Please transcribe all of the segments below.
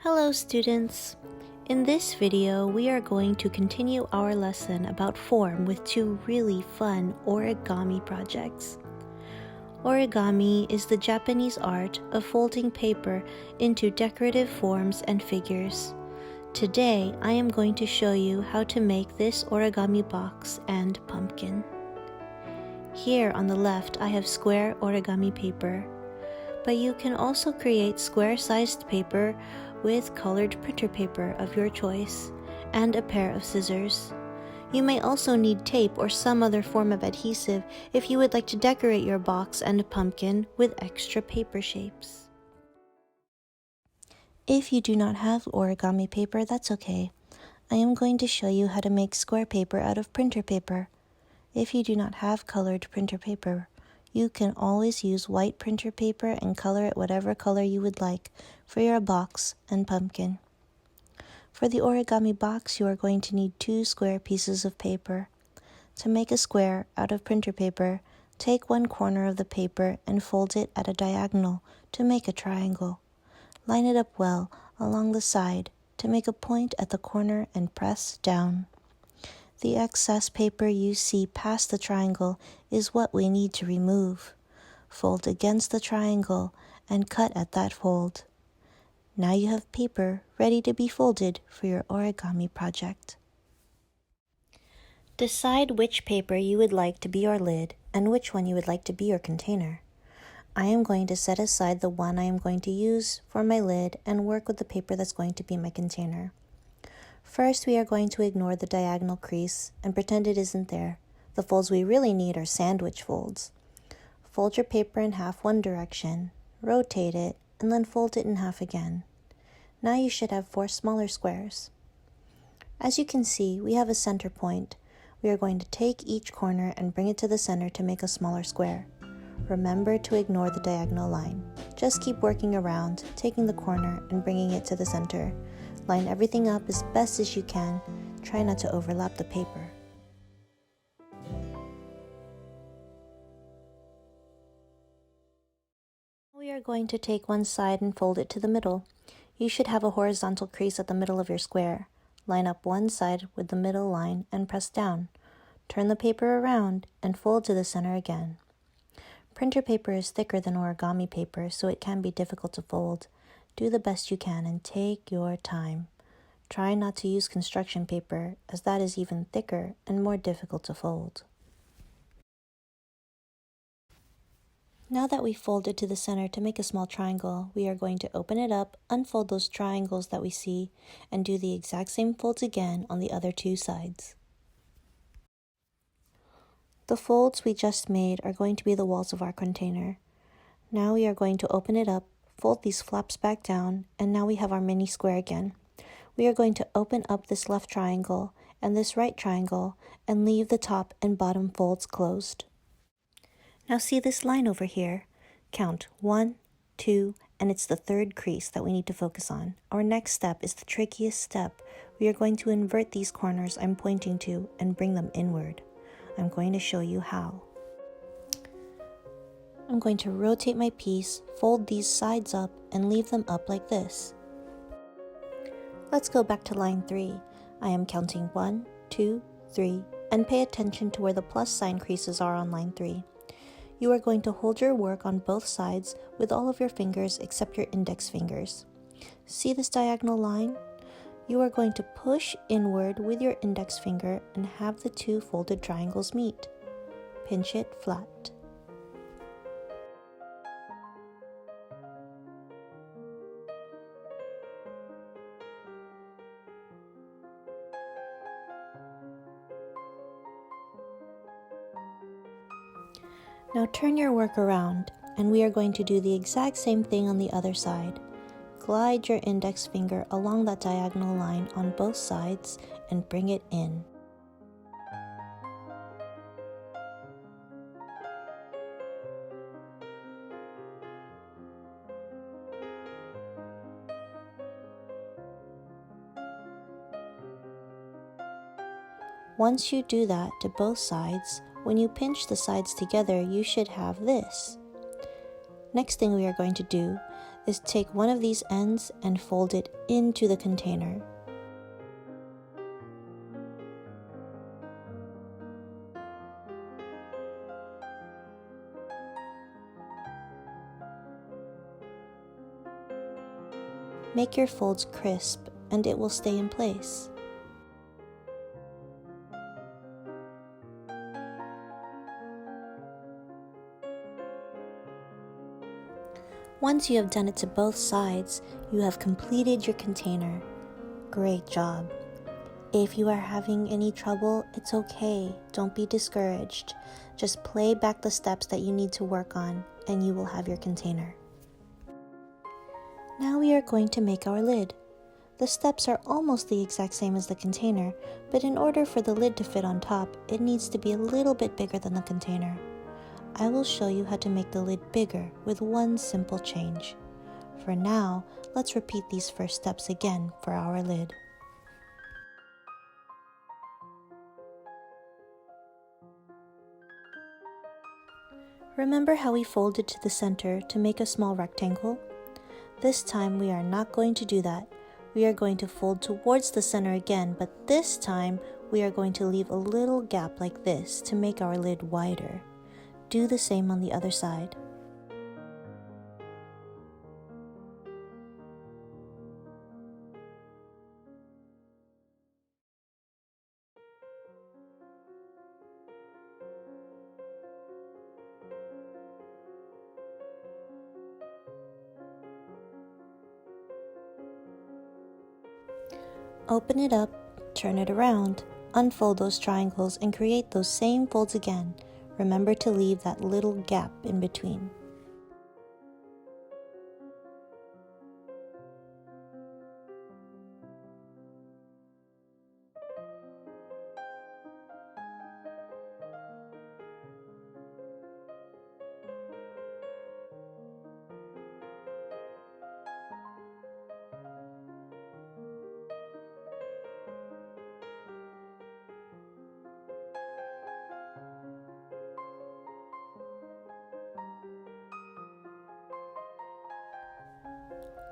Hello students! In this video, we are going to continue our lesson about form with two really fun origami projects. Origami is the Japanese art of folding paper into decorative forms and figures. Today, I am going to show you how to make this origami box and pumpkin. Here on the left, I have square origami paper, but you can also create square-sized paper with colored printer paper of your choice and a pair of scissors. You may also need tape or some other form of adhesive if you would like to decorate your box and pumpkin with extra paper shapes. If you do not have origami paper, that's okay. I am going to show you how to make square paper out of printer paper. If you do not have colored printer paper, you can always use white printer paper and color it whatever color you would like for your box and pumpkin. For the origami box, you are going to need 2 square pieces of paper. To make a square out of printer paper, take one corner of the paper and fold it at a diagonal to make a triangle. Line it up well along the side to make a point at the corner and press down. The excess paper you see past the triangle is what we need to remove. Fold against the triangle and cut at that fold. Now you have paper ready to be folded for your origami project. Decide which paper you would like to be your lid and which one you would like to be your container. I am going to set aside the one I am going to use for my lid and work with the paper that's going to be my container. First, we are going to ignore the diagonal crease and pretend it isn't there. The folds we really need are sandwich folds. Fold your paper in half one direction, rotate it, and then fold it in half again. Now you should have 4 smaller squares. As you can see, we have a center point. We are going to take each corner and bring it to the center to make a smaller square. Remember to ignore the diagonal line. Just keep working around, taking the corner and bringing it to the center. Line everything up as best as you can. Try not to overlap the paper. We are going to take one side and fold it to the middle. You should have a horizontal crease at the middle of your square. Line up one side with the middle line and press down. Turn the paper around and fold to the center again. Printer paper is thicker than origami paper, so it can be difficult to fold. Do the best you can and take your time. Try not to use construction paper, as that is even thicker and more difficult to fold. Now that we've folded to the center to make a small triangle, we are going to open it up, unfold those triangles that we see, and do the exact same folds again on the other 2 sides. The folds we just made are going to be the walls of our container. Now we are going to open it up, fold these flaps back down, and now we have our mini square again. We are going to open up this left triangle and this right triangle and leave the top and bottom folds closed. Now see this line over here? Count 1, 2, and it's the 3rd crease that we need to focus on. Our next step is the trickiest step. We are going to invert these corners I'm pointing to and bring them inward. I'm going to show you how. I'm going to rotate my piece, fold these sides up, and leave them up like this. Let's go back to line 3. I am counting 1, 2, 3, and pay attention to where the plus sign creases are on line 3. You are going to hold your work on both sides with all of your fingers except your index fingers. See this diagonal line? You are going to push inward with your index finger and have the 2 folded triangles meet. Pinch it flat. Now turn your work around, and we are going to do the exact same thing on the other side. Glide your index finger along that diagonal line on both sides and bring it in. Once you do that to both sides, when you pinch the sides together, you should have this. Next thing we are going to do is take one of these ends and fold it into the container. Make your folds crisp and it will stay in place. Once you have done it to both sides, you have completed your container. Great job! If you are having any trouble, it's okay. Don't be discouraged. Just play back the steps that you need to work on and you will have your container. Now we are going to make our lid. The steps are almost the exact same as the container, but in order for the lid to fit on top, it needs to be a little bit bigger than the container. I will show you how to make the lid bigger with one simple change. For now, let's repeat these first steps again for our lid. Remember how we folded to the center to make a small rectangle? This time we are not going to do that. We are going to fold towards the center again, but this time we are going to leave a little gap like this to make our lid wider. Do the same on the other side. Open it up, turn it around, unfold those triangles and create those same folds again. Remember to leave that little gap in between.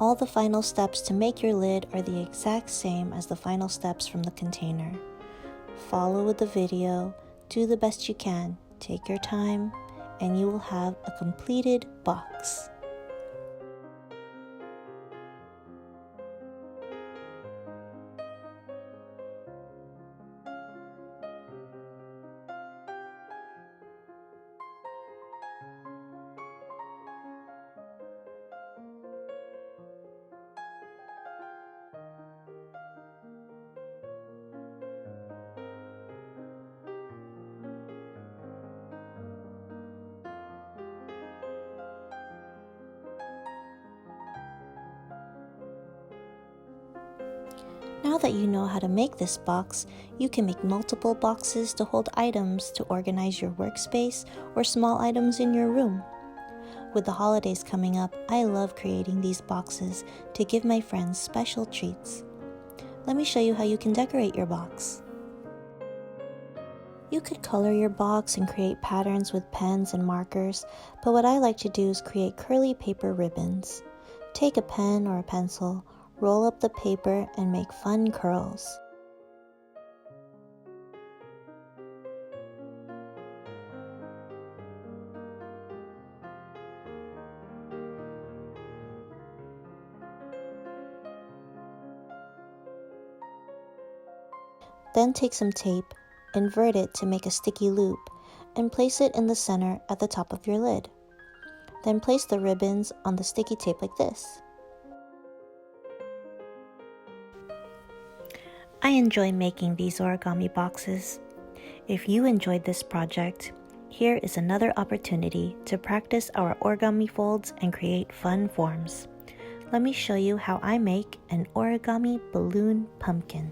All the final steps to make your lid are the exact same as the final steps from the container. Follow with the video, do the best you can, take your time, and you will have a completed box. Now that you know how to make this box, you can make multiple boxes to hold items to organize your workspace or small items in your room. With the holidays coming up, I love creating these boxes to give my friends special treats. Let me show you how you can decorate your box. You could color your box and create patterns with pens and markers, but what I like to do is create curly paper ribbons. Take a pen or a pencil, roll up the paper and make fun curls. Then take some tape, invert it to make a sticky loop, and place it in the center at the top of your lid. Then place the ribbons on the sticky tape like this. I enjoy making these origami boxes. If you enjoyed this project, here is another opportunity to practice our origami folds and create fun forms. Let me show you how I make an origami balloon pumpkin.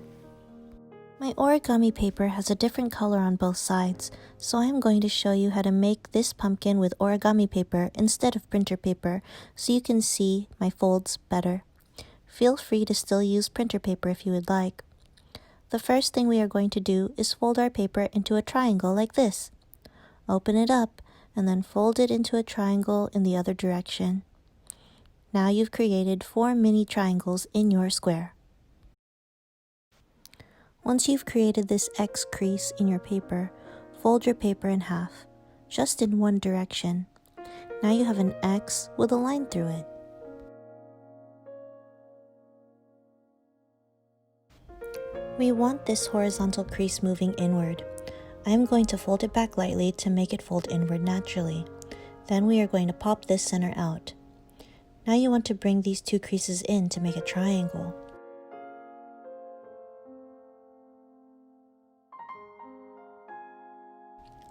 My origami paper has a different color on both sides, so I am going to show you how to make this pumpkin with origami paper instead of printer paper so you can see my folds better. Feel free to still use printer paper if you would like. The first thing we are going to do is fold our paper into a triangle like this. Open it up, and then fold it into a triangle in the other direction. Now you've created 4 mini triangles in your square. Once you've created this X crease in your paper, fold your paper in half, just in one direction. Now you have an X with a line through it. We want this horizontal crease moving inward. I am going to fold it back lightly to make it fold inward naturally. Then we are going to pop this center out. Now you want to bring these 2 creases in to make a triangle.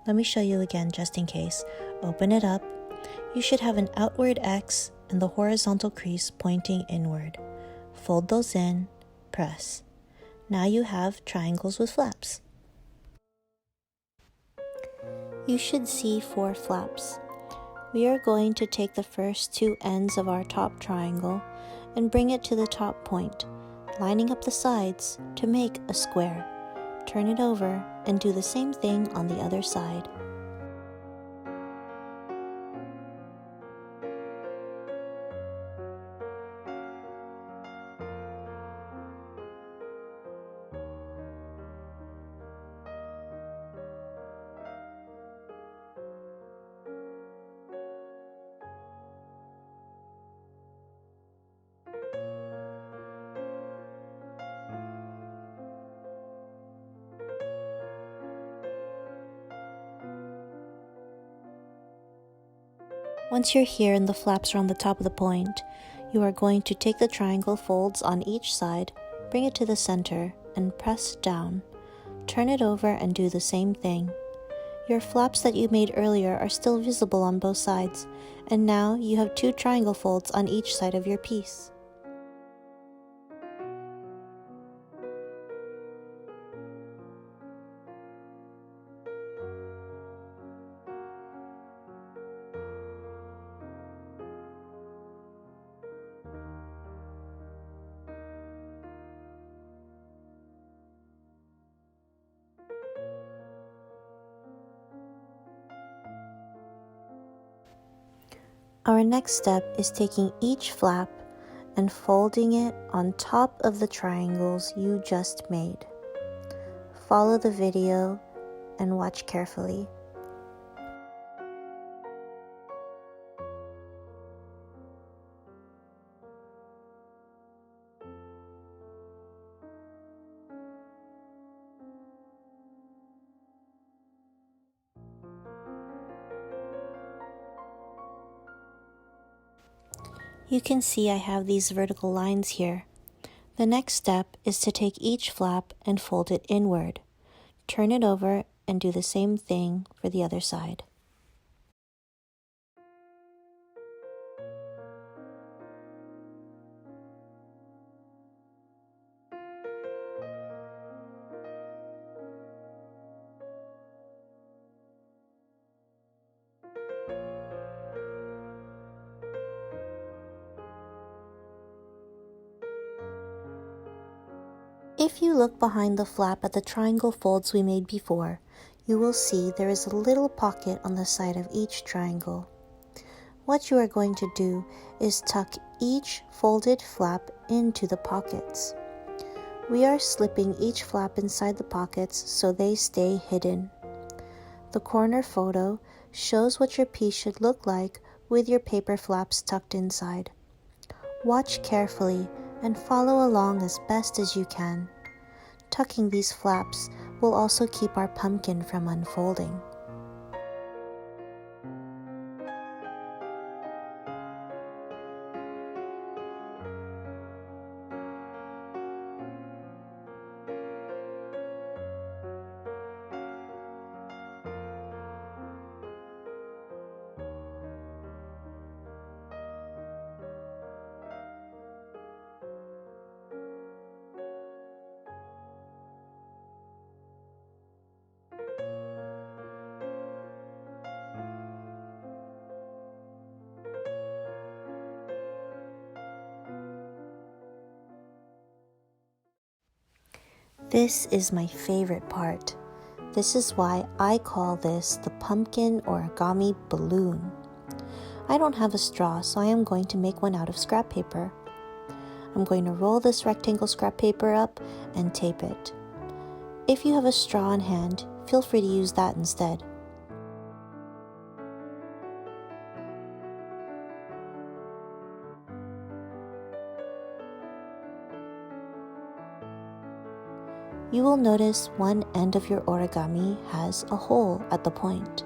Let me show you again just in case. Open it up. You should have an outward X and the horizontal crease pointing inward. Fold those in, press. Now you have triangles with flaps. You should see 4 flaps. We are going to take the first 2 ends of our top triangle and bring it to the top point, lining up the sides to make a square. Turn it over and do the same thing on the other side. Once you're here and the flaps are on the top of the point, you are going to take the triangle folds on each side, bring it to the center, and press down. Turn it over and do the same thing. Your flaps that you made earlier are still visible on both sides, and now you have 2 triangle folds on each side of your piece. Our next step is taking each flap and folding it on top of the triangles you just made. Follow the video and watch carefully. You can see I have these vertical lines here. The next step is to take each flap and fold it inward. Turn it over and do the same thing for the other side. If you look behind the flap at the triangle folds we made before, you will see there is a little pocket on the side of each triangle. What you are going to do is tuck each folded flap into the pockets. We are slipping each flap inside the pockets so they stay hidden. The corner photo shows what your piece should look like with your paper flaps tucked inside. Watch carefully and follow along as best as you can. Tucking these flaps will also keep our pumpkin from unfolding. This is my favorite part. This is why I call this the pumpkin origami balloon. I don't have a straw, so I am going to make one out of scrap paper. I'm going to roll this rectangle scrap paper up and tape it. If you have a straw on hand, feel free to use that instead. You will notice one end of your origami has a hole at the point.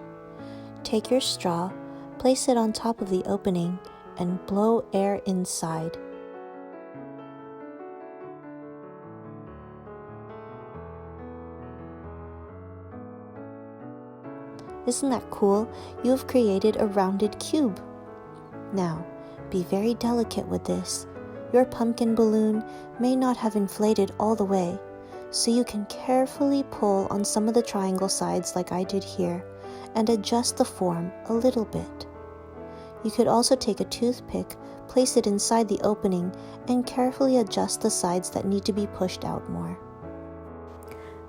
Take your straw, place it on top of the opening, and blow air inside. Isn't that cool? You have created a rounded cube. Now, be very delicate with this. Your pumpkin balloon may not have inflated all the way, so you can carefully pull on some of the triangle sides like I did here and adjust the form a little bit. You could also take a toothpick, place it inside the opening, and carefully adjust the sides that need to be pushed out more.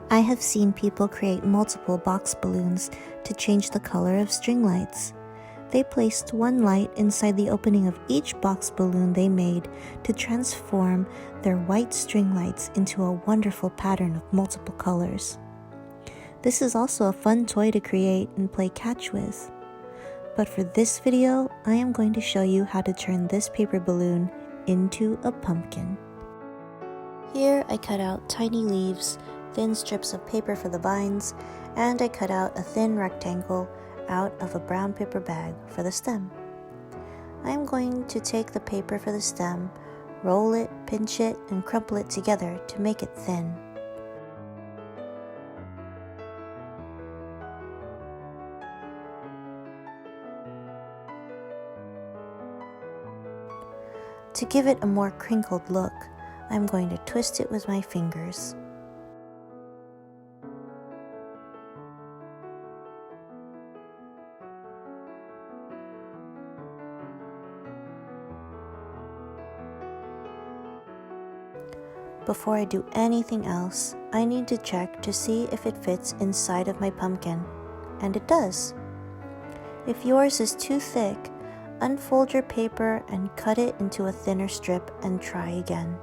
I have seen people create multiple box balloons to change the color of string lights. They placed one light inside the opening of each box balloon they made to transform their white string lights into a wonderful pattern of multiple colors. This is also a fun toy to create and play catch with. But for this video, I am going to show you how to turn this paper balloon into a pumpkin. Here I cut out tiny leaves, thin strips of paper for the vines, and I cut out a thin rectangle out of a brown paper bag for the stem. I am going to take the paper for the stem, roll it, pinch it, and crumple it together to make it thin. To give it a more crinkled look, I'm going to twist it with my fingers. Before I do anything else, I need to check to see if it fits inside of my pumpkin, and it does. If yours is too thick, unfold your paper and cut it into a thinner strip and try again.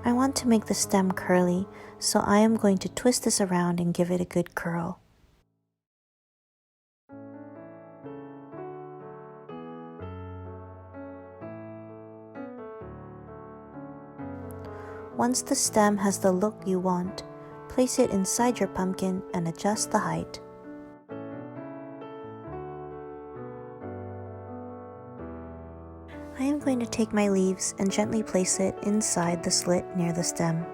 I want to make the stem curly, so I am going to twist this around and give it a good curl. Once the stem has the look you want, place it inside your pumpkin and adjust the height. I am going to take my leaves and gently place it inside the slit near the stem.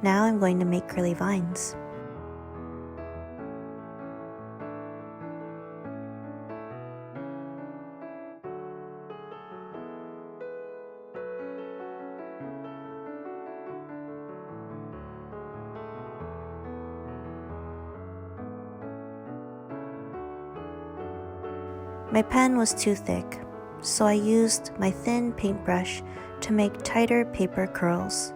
Now I'm going to make curly vines. My pen was too thick, so I used my thin paintbrush to make tighter paper curls.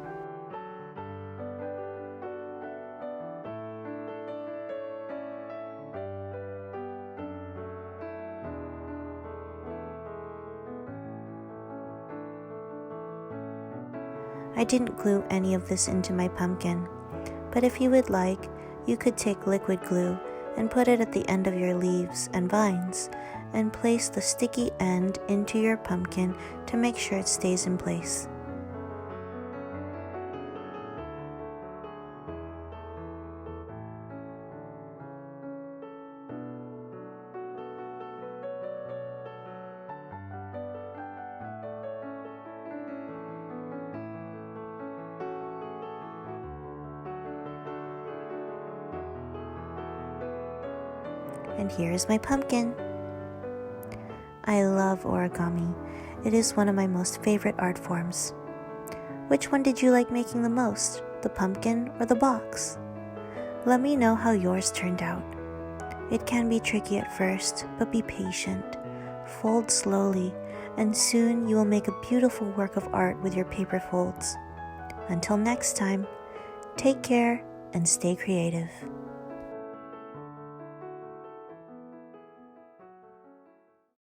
I didn't glue any of this into my pumpkin, but if you would like, you could take liquid glue and put it at the end of your leaves and vines, and place the sticky end into your pumpkin to make sure it stays in place. And here is my pumpkin. I love origami. It is one of my most favorite art forms. Which one did you like making the most, the pumpkin or the box? Let me know how yours turned out. It can be tricky at first, but be patient. Fold slowly and soon you will make a beautiful work of art with your paper folds. Until next time, take care and stay creative.